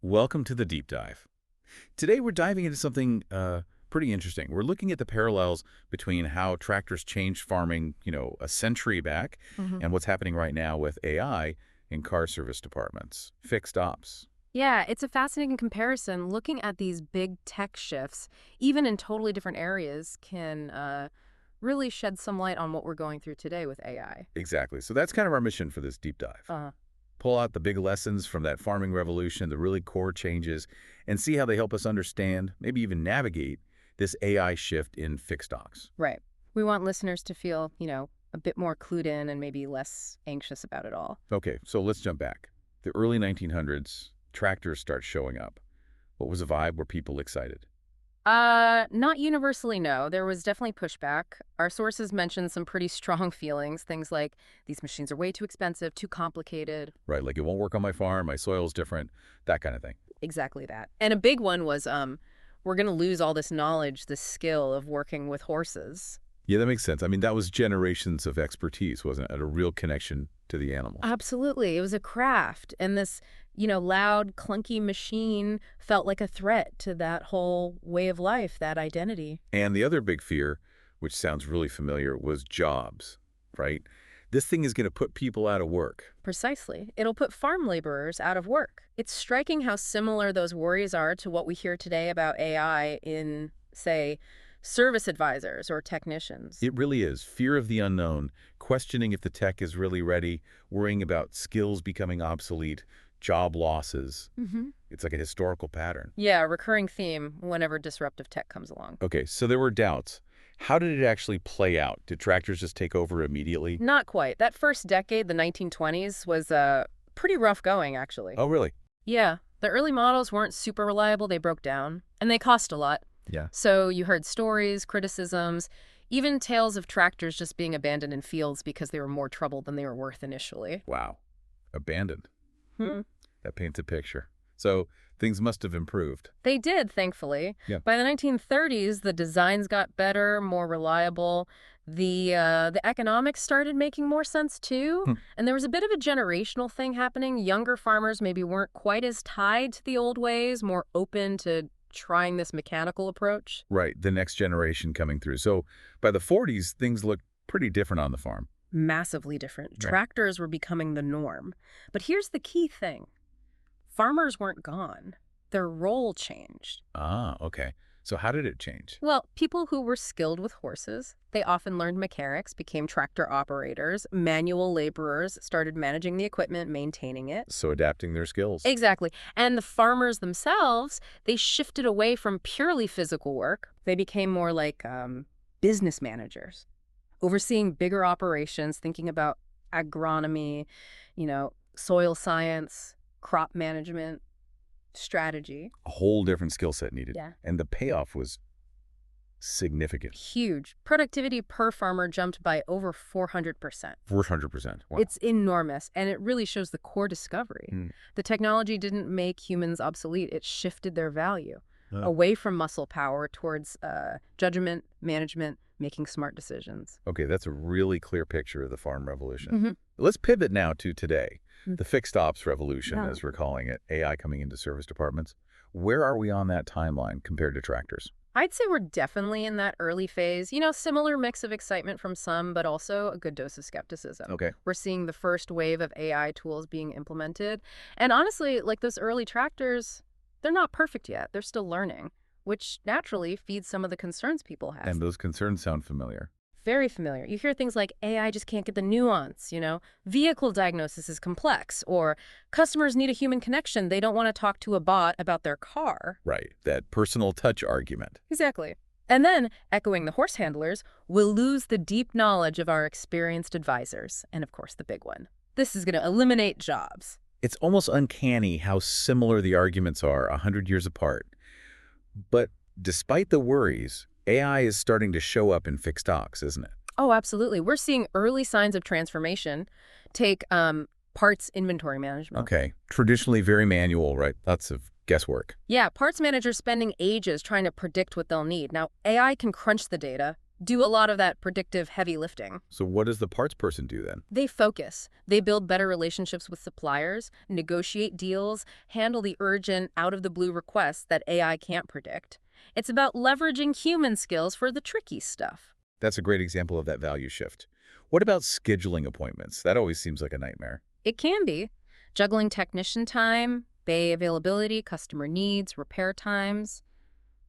Welcome to the deep dive. Today we're diving into something pretty interesting. We're looking at the parallels between how tractors changed farming, a century back, hmm and what's happening right now with AI in car service departments, fixed ops. Yeah, it's a fascinating comparison. Looking at these big tech shifts, even in totally different areas, can really shed some light on what we're going through today with AI. Exactly. So that's kind of our mission for this deep dive. Uh, Pull out the big lessons from that farming revolution, the really core changes, and see how they help us understand, maybe even navigate, this AI shift in fixed ops. right. We want listeners to feel, a bit more clued in and maybe less anxious about it all. Okay, so let's jump back. The early 1900s, tractors start showing up. What was the vibe? Were people excited? Not universally, no. There was definitely pushback. Our sources mentioned some pretty strong feelings, things like these machines are way too expensive, too complicated. Right, like it won't work on my farm, my soil's different, that kind of thing. Exactly that. And a big one was we're going to lose all this knowledge, this skill of working with horses. Yeah, that makes sense. I mean, that was generations of expertise, wasn't it? A real connection to the animals. Absolutely. It was a craft. And this, loud, clunky machine felt like a threat to that whole way of life, that identity. And the other big fear, which sounds really familiar, was jobs, right? This thing is going to put people out of work. Precisely. It'll put farm laborers out of work. It's striking how similar those worries are to what we hear today about AI in, say, service advisors or technicians. It really is. Fear of the unknown, questioning if the tech is really ready, worrying about skills becoming obsolete, job losses. It's like a historical pattern. Yeah, a recurring theme whenever disruptive tech comes along. Okay, so there were doubts. How did it actually play out? Did tractors just take over immediately? Not quite. That first decade, the 1920s, was pretty rough going, actually. Oh, really? Yeah, the early models weren't super reliable. They broke down, and they cost a lot. Yeah. So you heard stories, criticisms, even tales of tractors just being abandoned in fields because they were more trouble than they were worth initially. Wow. Abandoned. Hmm. That paints a picture. So things must have improved. They did, thankfully. Yeah. By the 1930s, the designs got better, more reliable. The economics started making more sense too, Hmm. and there was a bit of a generational thing happening. Younger farmers maybe weren't quite as tied to the old ways, more open to trying this mechanical approach. Right, the next generation coming through. So by the 40s, things looked pretty different on the farm. Massively different. Right. Tractors were becoming the norm. But here's the key thing. Farmers weren't gone. Their role changed. Ah, okay. So how did it change? Well, people who were skilled with horses, they often learned mechanics, became tractor operators. Manual laborers started managing the equipment, maintaining it. So adapting their skills. Exactly. And the farmers themselves, they shifted away from purely physical work. They became more like business managers, overseeing bigger operations, thinking about agronomy, soil science, crop management, strategy. A whole different skill set needed. Yeah. And the payoff was significant. Huge. Productivity per farmer jumped by over 400%. 400%. Wow. It's enormous, and it really shows the core discovery. Mm. The technology didn't make humans obsolete. It shifted their value Huh. away from muscle power towards judgment, management, making smart decisions. Okay, that's a really clear picture of the farm revolution. Mhm. Let's pivot now to today, Mm. the fixed ops revolution, Yeah. as we're calling it, AI coming into service departments. Where are we on that timeline compared to tractors? I'd say we're definitely in that early phase. Similar mix of excitement from some, but also a good dose of skepticism. Okay. We're seeing the first wave of AI tools being implemented. And honestly, like those early tractors, they're not perfect yet. They're still learning, which naturally feeds some of the concerns people have. And those concerns sound familiar. Very familiar. You hear things like AI just can't get the nuance, vehicle diagnosis is complex, or customers need a human connection. They don't want to talk to a bot about their car. Right, that personal touch argument. Exactly. And then, echoing the horse handlers, we'll lose the deep knowledge of our experienced advisors. And of course, the big one. This is going to eliminate jobs. It's almost uncanny how similar the arguments are 100 years apart. But despite the worries, AI is starting to show up in fixed ops, isn't it? Oh, absolutely. We're seeing early signs of transformation. Take parts inventory management. Okay, traditionally very manual, right? Lots of guesswork. Yeah, parts managers spending ages trying to predict what they'll need. Now, AI can crunch the data, do a lot of that predictive heavy lifting. So what does the parts person do then? They focus. They build better relationships with suppliers, negotiate deals, handle the urgent, out-of-the-blue requests that AI can't predict. It's about leveraging human skills for the tricky stuff. That's a great example of that value shift. What about scheduling appointments? That always seems like a nightmare. It can be. Juggling technician time, bay availability, customer needs, repair times.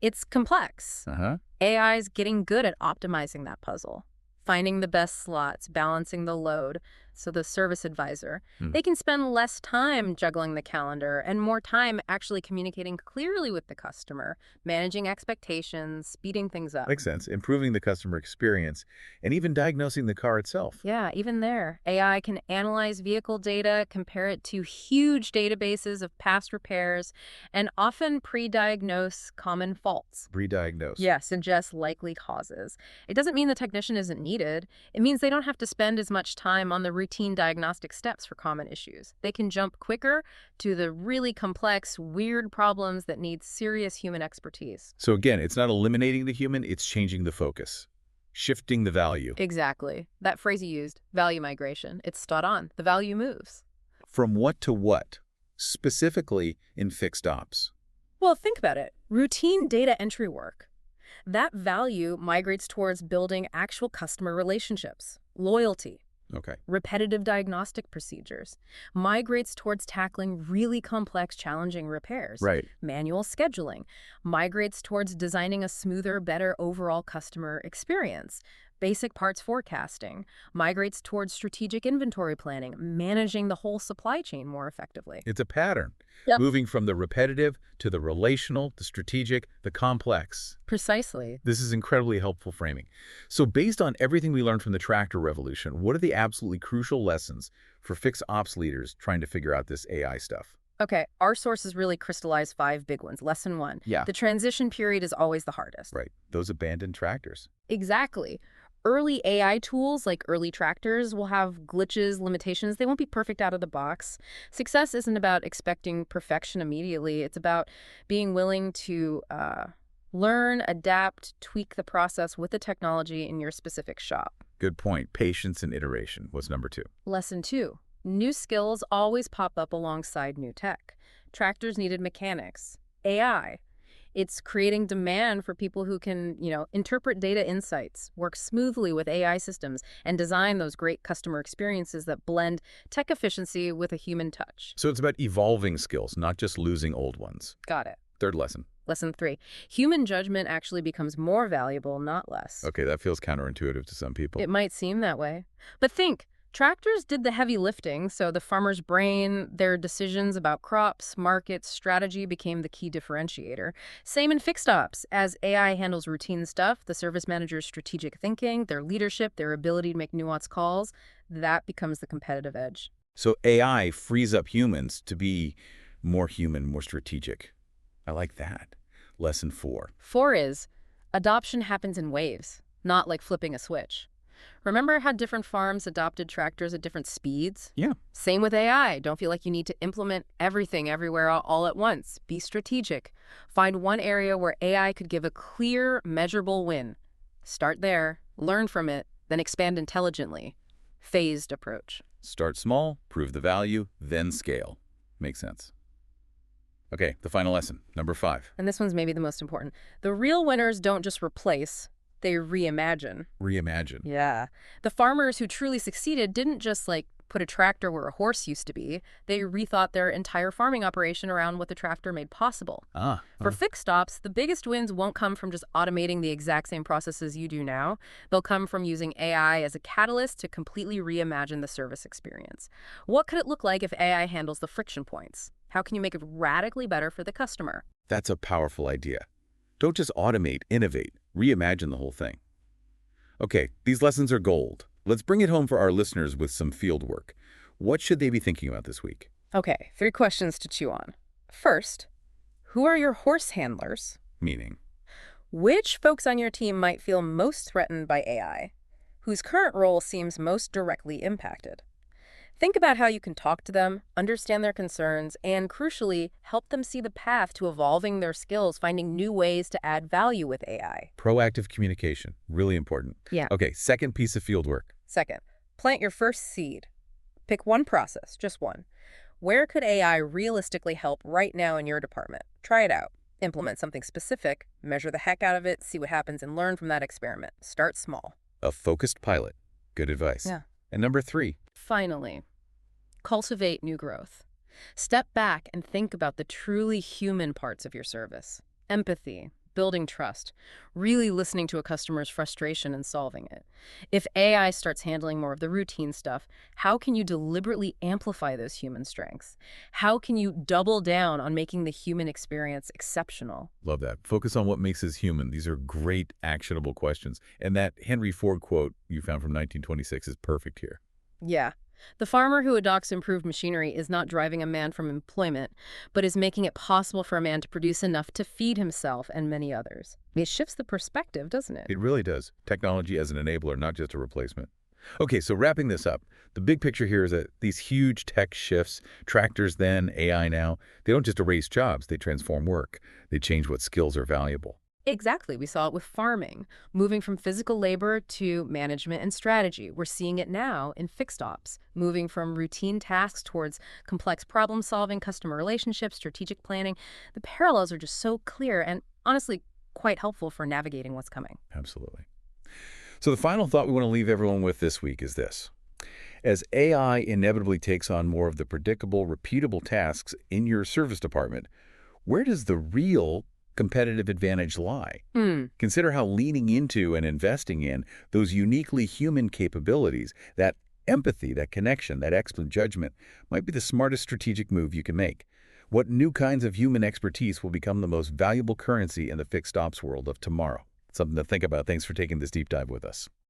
It's complex. Uh-huh. AI is getting good at optimizing that puzzle, finding the best slots, balancing the load. So the service advisor, they can spend less time juggling the calendar and more time actually communicating clearly with the customer, managing expectations, speeding things up. Makes sense. Improving the customer experience and even diagnosing the car itself. Yeah, even there, AI can analyze vehicle data, compare it to huge databases of past repairs, and often pre-diagnose common faults. Re-diagnose. Yeah, suggest likely causes. It doesn't mean the technician isn't needed. It means they don't have to spend as much time on the routine diagnostic steps for common issues. They can jump quicker to the really complex, weird problems that need serious human expertise. So again, it's not eliminating the human, it's changing the focus, shifting the value. Exactly. That phrase you used, value migration, it's spot on. The value moves. From what to what? Specifically in fixed ops. Well, think about it. Routine data entry work. That value migrates towards building actual customer relationships, loyalty. Okay. Repetitive diagnostic procedures, migrates towards tackling really complex, challenging repairs. Right. Manual scheduling migrates towards designing a smoother, better overall customer experience. Basic parts forecasting migrates towards strategic inventory planning, managing the whole supply chain more effectively. It's a pattern. Yep. Moving from the repetitive to the relational, the strategic, the complex. Precisely. This is incredibly helpful framing. So based on everything we learned from the tractor revolution, what are the absolutely crucial lessons for fixed ops leaders trying to figure out this AI stuff? Okay, our sources really crystallize 5 big ones. Lesson 1. Yeah. The transition period is always the hardest. Right. Those abandoned tractors. Exactly. Early AI tools like early tractors will have glitches, limitations. They won't be perfect out of the box. Success isn't about expecting perfection immediately. It's about being willing to learn, adapt, tweak the process with the technology in your specific shop. Good point. Patience and iteration was number 2. Lesson 2. New skills always pop up alongside new tech. Tractors needed mechanics. AI. It's creating demand for people who can, interpret data insights, work smoothly with AI systems, and design those great customer experiences that blend tech efficiency with a human touch. So it's about evolving skills, not just losing old ones. Got it. Third lesson. Lesson 3. Human judgment actually becomes more valuable, not less. Okay, that feels counterintuitive to some people. It might seem that way. But think. Tractors did the heavy lifting, so the farmer's brain, their decisions about crops, markets, strategy became the key differentiator. Same in fixed ops. As AI handles routine stuff, the service manager's strategic thinking, their leadership, their ability to make nuanced calls, that becomes the competitive edge. So AI frees up humans to be more human, more strategic. I like that. Lesson 4. 4 is, adoption happens in waves, not like flipping a switch. Remember how different farms adopted tractors at different speeds? Yeah. Same with AI. Don't feel like you need to implement everything everywhere all at once. Be strategic. Find one area where AI could give a clear, measurable win. Start there, learn from it, then expand intelligently. Phased approach. Start small, prove the value, then scale. Makes sense. Okay, the final lesson, number 5. And this one's maybe the most important. The real winners don't just replace, they reimagine. Reimagine. Yeah. The farmers who truly succeeded didn't just put a tractor where a horse used to be. They rethought their entire farming operation around what the tractor made possible. For fixed ops, the biggest wins won't come from just automating the exact same processes you do now. They'll come from using AI as a catalyst to completely reimagine the service experience. What could it look like if AI handles the friction points? How can you make it radically better for the customer? That's a powerful idea. Don't just automate, innovate, reimagine the whole thing. Okay, these lessons are gold. Let's bring it home for our listeners with some field work. What should they be thinking about this week? Okay, 3 questions to chew on. First, who are your horse handlers? Meaning? Which folks on your team might feel most threatened by AI? Whose current role seems most directly impacted? Think about how you can talk to them, understand their concerns, and crucially, help them see the path to evolving their skills, finding new ways to add value with AI. Proactive communication, really important. Yeah. Okay, second piece of field work. Second, plant your first seed. Pick one process, just one. Where could AI realistically help right now in your department? Try it out. Implement something specific, measure the heck out of it, see what happens, and learn from that experiment. Start small. A focused pilot. Good advice. Yeah. And number 3, Finally, cultivate new growth. Step back and think about the truly human parts of your service. Empathy, building trust, really listening to a customer's frustration and solving it. If AI starts handling more of the routine stuff, how can you deliberately amplify those human strengths? How can you double down on making the human experience exceptional? love that. Focus on what makes us human. These are great, actionable questions. And that Henry Ford quote you found from 1926 is perfect here. Yeah. The farmer who adopts improved machinery is not driving a man from employment, but is making it possible for a man to produce enough to feed himself and many others. It shifts the perspective, doesn't it? It really does. Technology as an enabler, not just a replacement. Okay, so wrapping this up, the big picture here is that these huge tech shifts, tractors then, AI now, they don't just erase jobs, they transform work. They change what skills are valuable. Exactly. We saw it with farming, moving from physical labor to management and strategy. We're seeing it now in fixed ops, moving from routine tasks towards complex problem solving, customer relationships, strategic planning. The parallels are just so clear and honestly quite helpful for navigating what's coming. Absolutely. So the final thought we want to leave everyone with this week is this. As AI inevitably takes on more of the predictable, repeatable tasks in your service department, where does the real competitive advantage lie? Consider how leaning into and investing in those uniquely human capabilities, that empathy, that connection, that expert judgment, might be the smartest strategic move you can make. What new kinds of human expertise will become the most valuable currency in the fixed ops world of tomorrow? Something to think about. Thanks for taking this deep dive with us.